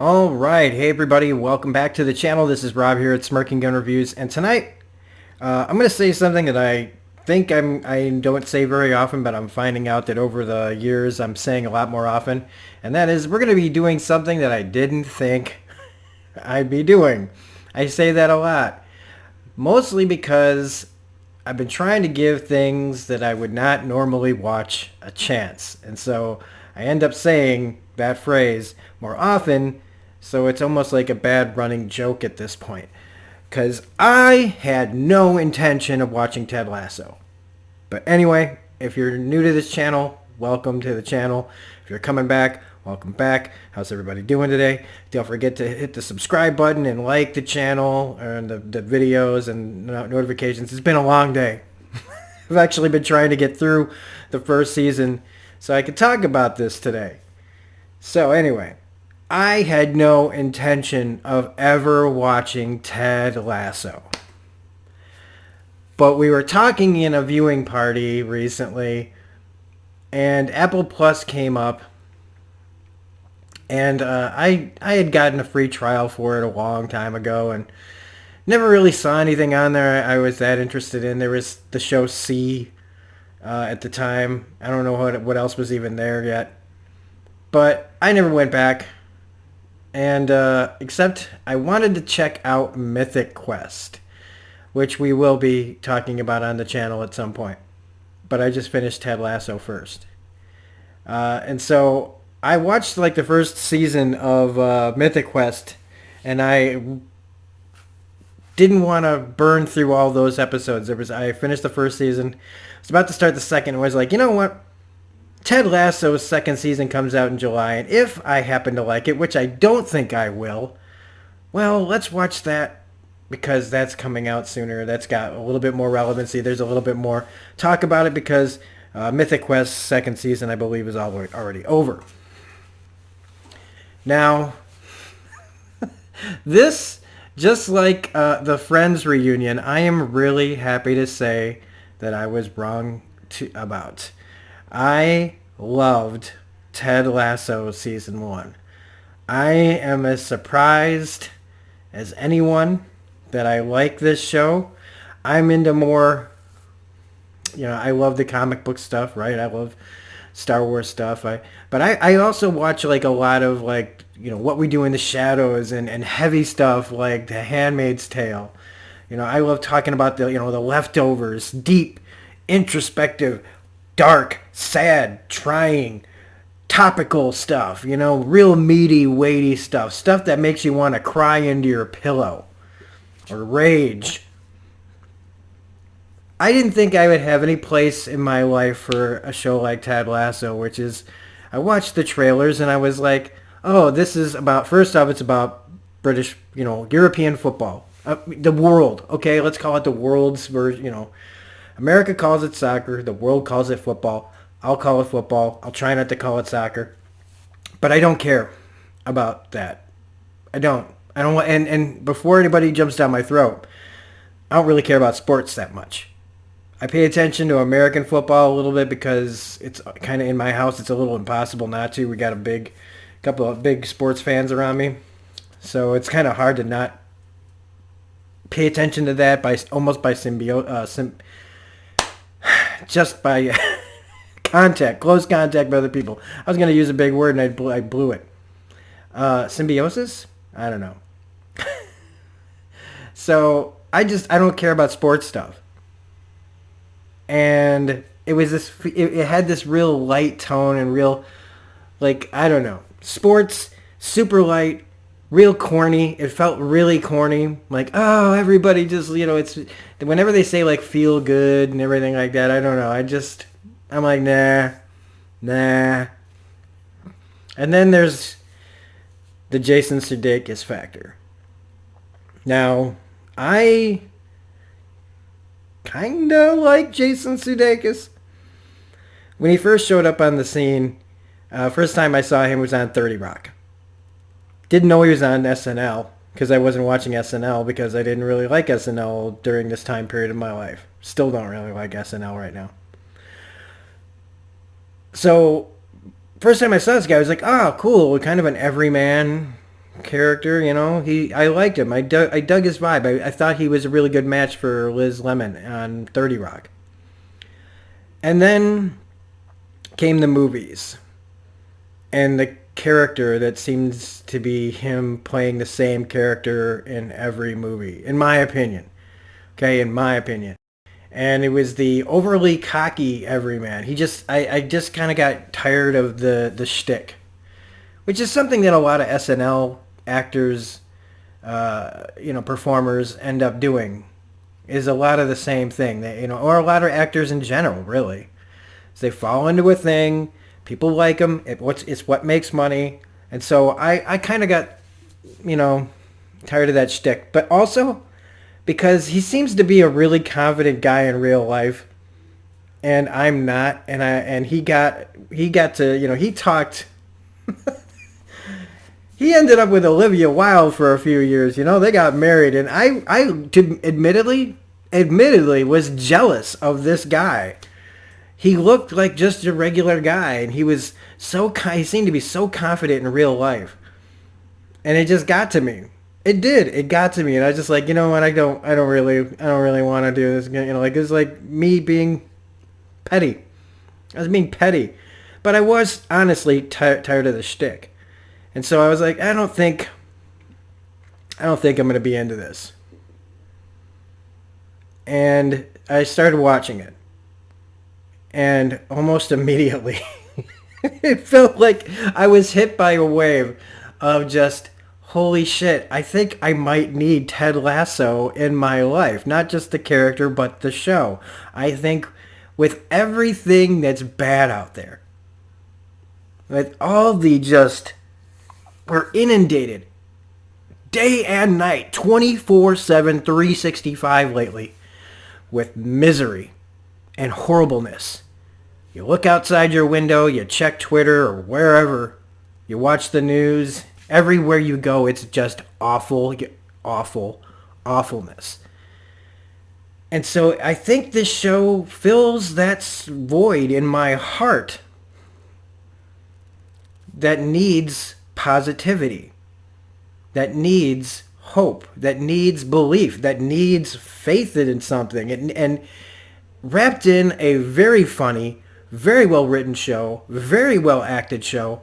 All right, hey everybody, welcome back to the channel. This is Rob here at Smirking Gun Reviews, and tonight I'm going to say something that I think I don't say very often, but I'm finding out that over the years I'm saying a lot more often, and that is we're going to be doing something that I didn't think I'd be doing. I say that a lot, mostly because I've been trying to give things that I would not normally watch a chance, and so I end up saying that phrase more often. So it's almost like a bad running joke at this point. Because I had no intention of watching Ted Lasso. But anyway, if you're new to this channel, welcome to the channel. If you're coming back, welcome back. How's everybody doing today? Don't forget to hit the subscribe button and like the channel and the videos and notifications. It's been a long day. I've actually been trying to get through the first season so I could talk about this today. So anyway, I had no intention of ever watching Ted Lasso. But we were talking in a viewing party recently, and Apple Plus came up, and I had gotten a free trial for it a long time ago, and never really saw anything on there I was that interested in. There was the show C at the time. I don't know what else was even there yet. But I never went back. And except I wanted to check out Mythic Quest, which we will be talking about on the channel at some point. But I just finished Ted Lasso first. And so I watched like the first season of Mythic Quest, and I didn't want to burn through all those episodes. I finished the first season. I was about to start the second, and I was like, you know what? Ted Lasso's second season comes out in July, and if I happen to like it, which I don't think I will, well, let's watch that because that's coming out sooner. That's got a little bit more relevancy. There's a little bit more talk about it because Mythic Quest's second season, I believe, is already over. Now, this, just like the Friends reunion, I am really happy to say that I was wrong about. I loved Ted Lasso Season 1. I am as surprised as anyone that I like this show. I'm into more, I love the comic book stuff, right? I love Star Wars stuff. But I also watch like a lot of like, What We Do in the Shadows and heavy stuff like The Handmaid's Tale. I love talking about the leftovers, deep, introspective, dark, sad, trying, topical stuff, real meaty, weighty stuff that makes you want to cry into your pillow or rage. I didn't think I would have any place in my life for a show like Ted Lasso, which is, I watched the trailers and I was like, oh, this is about, first off, it's about British, European football. The world, okay, let's call it the world's version, America calls it soccer. The world calls it football. I'll call it football. I'll try not to call it soccer. But I don't care about that. I don't. I don't want, and before anybody jumps down my throat, I don't really care about sports that much. I pay attention to American football a little bit because it's kind of in my house. It's a little impossible not to. We got couple of big sports fans around me. So it's kind of hard to not pay attention to that almost by just by close contact with other people. I was going to use a big word and I blew it. Symbiosis? I don't know. So I don't care about sports stuff. And it had this real light tone and real, like, I don't know. Sports, super light, real corny. It felt really corny. Like, oh, everybody just, it's, whenever they say like feel good and everything like that, I don't know. I'm like, nah. And then there's the Jason Sudeikis factor. Now, I kind of like Jason Sudeikis. When he first showed up on the scene, first time I saw him was on 30 Rock. Didn't know he was on SNL because I wasn't watching SNL because I didn't really like SNL during this time period of my life. Still don't really like SNL right now. So, first time I saw this guy, I was like, oh, cool, kind of an everyman character. You know, I liked him. I dug his vibe. I thought he was a really good match for Liz Lemon on 30 Rock. And then came the movies. And the character that seems to be him playing the same character in every movie, in my opinion. Okay, in my opinion. And it was the overly cocky everyman. I just kind of got tired of the shtick, which is something that a lot of SNL actors, performers end up doing, is a lot of the same thing. Or a lot of actors in general, really. So they fall into a thing. People like them. It's what makes money. And so I kind of got, tired of that shtick. But also because he seems to be a really confident guy in real life, and I'm not. And he got to, he talked. He ended up with Olivia Wilde for a few years. They got married, and I admittedly was jealous of this guy. He looked like just a regular guy, and he seemed to be so confident in real life. And it just got to me. It did. It got to me, and I was just like, you know what? I don't really want to do this. It's like me being petty. I was being petty, but I was honestly tired of the shtick, and so I was like, I don't think I'm going to be into this. And I started watching it. And almost immediately, it felt like I was hit by a wave of just, holy shit, I think I might need Ted Lasso in my life. Not just the character, but the show. I think with everything that's bad out there, with all we're inundated day and night, 24/7, 365 lately, with misery and horribleness. You look outside your window, you check Twitter or wherever, you watch the news. Everywhere you go, it's just awfulness. And so I think this show fills that void in my heart that needs positivity, that needs hope, that needs belief, that needs faith in something. And wrapped in a very funny, very well-written show, very well-acted show,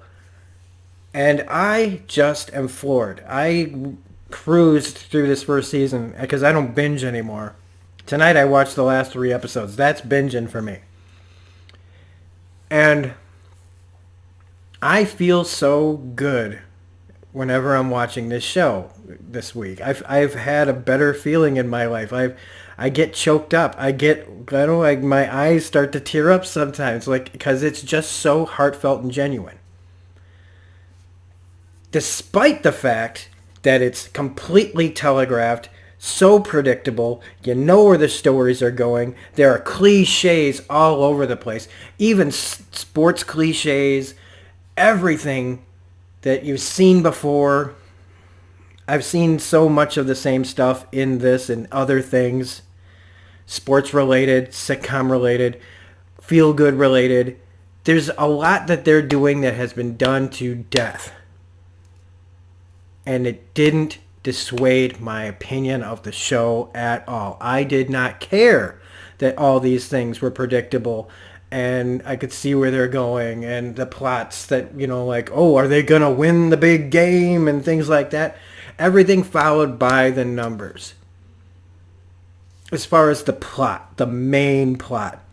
and I just am floored. I cruised through this first season because I don't binge anymore. Tonight I watched the last 3 episodes. That's binging for me. And I feel so good whenever I'm watching this show this week. I've had a better feeling in my life. I get choked up. I don't like my eyes start to tear up sometimes, because it's just so heartfelt and genuine. Despite the fact that it's completely telegraphed, so predictable, you know where the stories are going. There are cliches all over the place, even sports cliches, everything that you've seen before. I've seen so much of the same stuff in this and other things. Sports related, sitcom related, feel good related. There's a lot that they're doing that has been done to death. And it didn't dissuade my opinion of the show at all. I did not care that all these things were predictable and I could see where they're going and the plots that, are they going to win the big game and things like that. Everything followed by the numbers. As far as the plot, the main plot.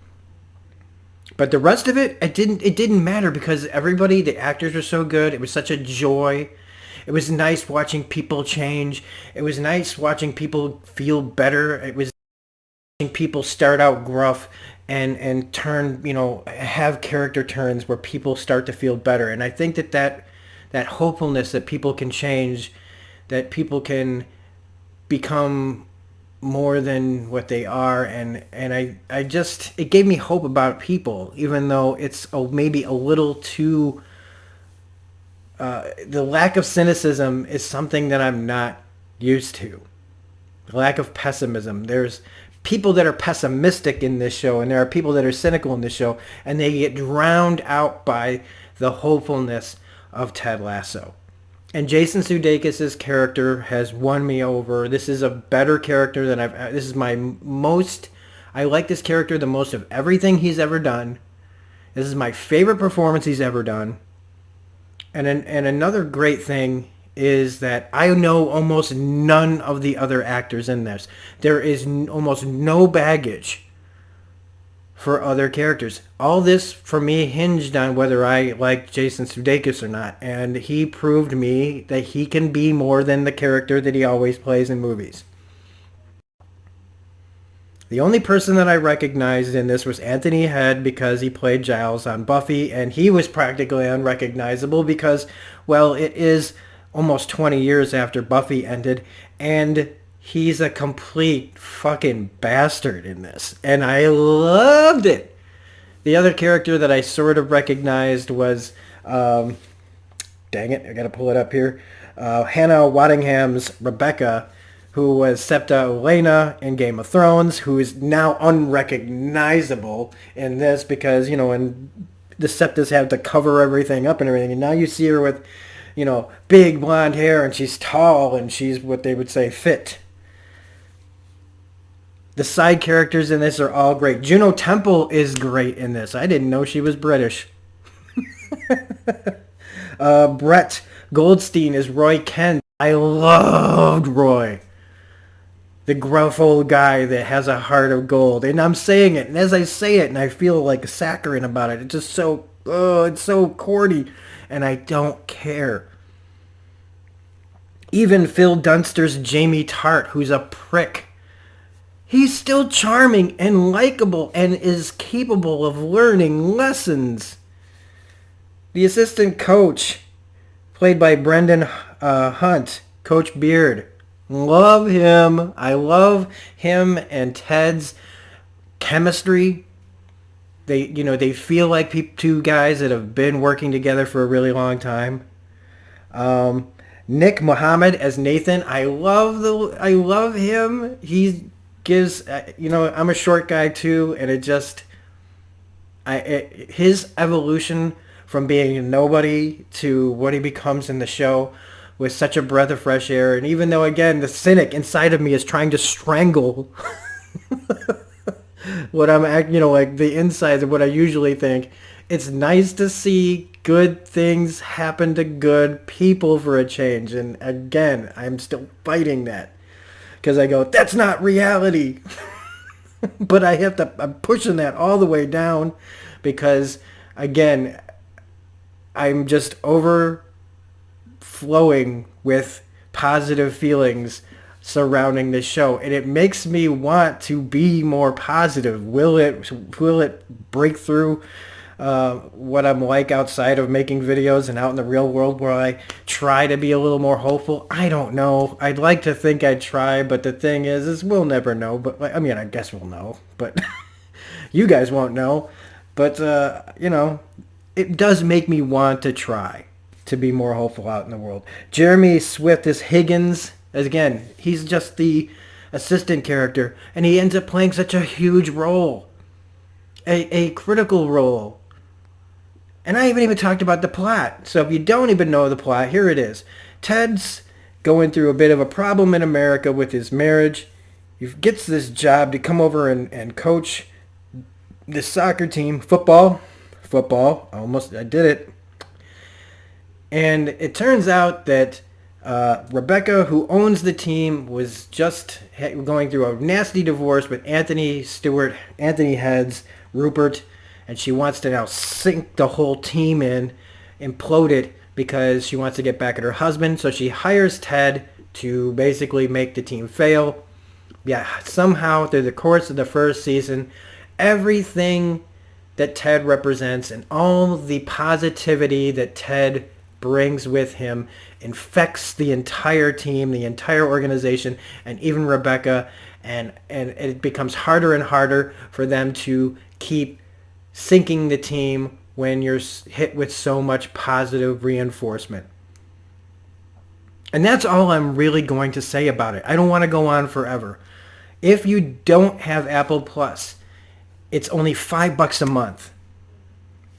But the rest of it, it didn't matter because the actors were so good. It was such a joy. It was nice watching people change. It was nice watching people feel better. It was watching people start out gruff and turn, have character turns where people start to feel better. And I think that hopefulness that people can change, that people can become more than what they are, and it gave me hope about people, even though it's maybe a little too the lack of cynicism is something that I'm not used to. The lack of pessimism. There's people that are pessimistic in this show, and there are people that are cynical in this show, and they get drowned out by the hopefulness of Ted Lasso. And Jason Sudeikis' character has won me over. This is a better character than this is my most, I like this character the most of everything he's ever done. This is my favorite performance he's ever done. And another great thing is that I know almost none of the other actors in this. There is almost no baggage for other characters. All this for me hinged on whether I like Jason Sudeikis or not, and he proved me that he can be more than the character that he always plays in movies. The only person that I recognized in this was Anthony Head because he played Giles on Buffy, and he was practically unrecognizable because, well, it is almost 20 years after Buffy ended, and he's a complete fucking bastard in this, and I loved it. The other character that I sort of recognized was, dang it, I gotta pull it up here, Hannah Waddingham's Rebecca, who was Septa Elena in Game of Thrones, who is now unrecognizable in this because, you know, when the Septas have to cover everything up and everything, and now you see her with, you know, big blonde hair, and she's tall, and she's what they would say fit. The side characters in this are all great. Juno Temple is great in this. I didn't know she was British. Brett Goldstein is Roy Kent. I loved Roy. The gruff old guy that has a heart of gold. And I'm saying it, and as I say it, and I feel like saccharine about it, it's just so, it's so corny, and I don't care. Even Phil Dunster's Jamie Tart, who's a prick, he's still charming and likable and is capable of learning lessons. The assistant coach, played by Brendan Hunt, Coach Beard, love him. I love him and Ted's chemistry. They feel like two guys that have been working together for a really long time. Nick Mohammed as Nathan. I love him. He gives, I'm a short guy too, and his evolution from being a nobody to what he becomes in the show was such a breath of fresh air. And even though, again, the cynic inside of me is trying to strangle what I'm, like the insides of what I usually think, it's nice to see good things happen to good people for a change. And again, I'm still fighting that because I go, that's not reality. But I'm pushing that all the way down because, again, I'm just overflowing with positive feelings surrounding this show, and it makes me want to be more positive. Will it break through what I'm like outside of making videos and out in the real world where I try to be a little more hopeful? I don't know. I'd like to think I'd try, but the thing is we'll never know. But I guess we'll know, but you guys won't know. But it does make me want to try to be more hopeful out in the world. Jeremy Swift is Higgins. Again, he's just the assistant character, and he ends up playing such a huge role. A critical role. And I haven't even talked about the plot. So if you don't even know the plot, here it is. Ted's going through a bit of a problem in America with his marriage. He gets this job to come over and coach this soccer team. Football. I did it. And it turns out that Rebecca, who owns the team, was just going through a nasty divorce with Anthony Head's Rupert, and she wants to now sink the whole team implode it, because she wants to get back at her husband. So she hires Ted to basically make the team fail. Yeah, somehow through the course of the first season, everything that Ted represents and all the positivity that Ted brings with him infects the entire team, the entire organization, and even Rebecca, and it becomes harder and harder for them to keep sinking the team when you're hit with so much positive reinforcement. And that's all I'm really going to say about it. I don't want to go on forever. If you don't have Apple Plus, it's only $5 a month.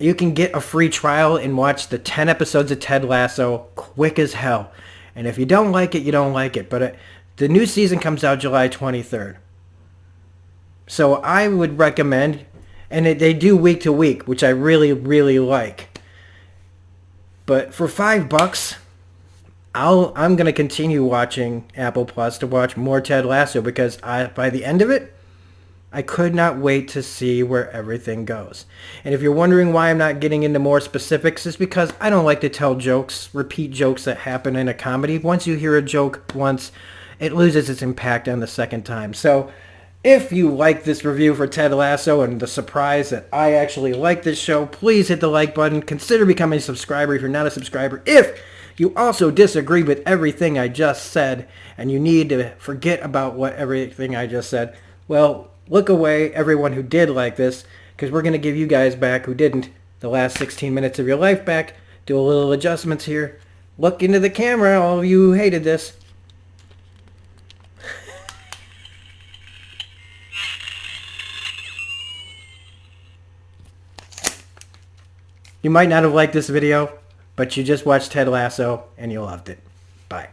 You can get a free trial and watch the 10 episodes of Ted Lasso quick as hell. And if you don't like it, you don't like it. But the new season comes out July 23rd. So I would recommend, and they do week to week, which I really, really like. But for $5, I'm going to continue watching Apple Plus to watch more Ted Lasso because by the end of it, I could not wait to see where everything goes. And if you're wondering why I'm not getting into more specifics, it's because I don't like to tell jokes, repeat jokes that happen in a comedy. Once you hear a joke once, it loses its impact on the second time. So if you like this review for Ted Lasso and the surprise that I actually like this show, please hit the like button. Consider becoming a subscriber if you're not a subscriber. If you also disagree with everything I just said and you need to forget about everything I just said, well, look away, everyone who did like this, because we're going to give you guys back who didn't the last 16 minutes of your life back. Do a little adjustments here. Look into the camera, all of you who hated this. You might not have liked this video, but you just watched Ted Lasso and you loved it. Bye.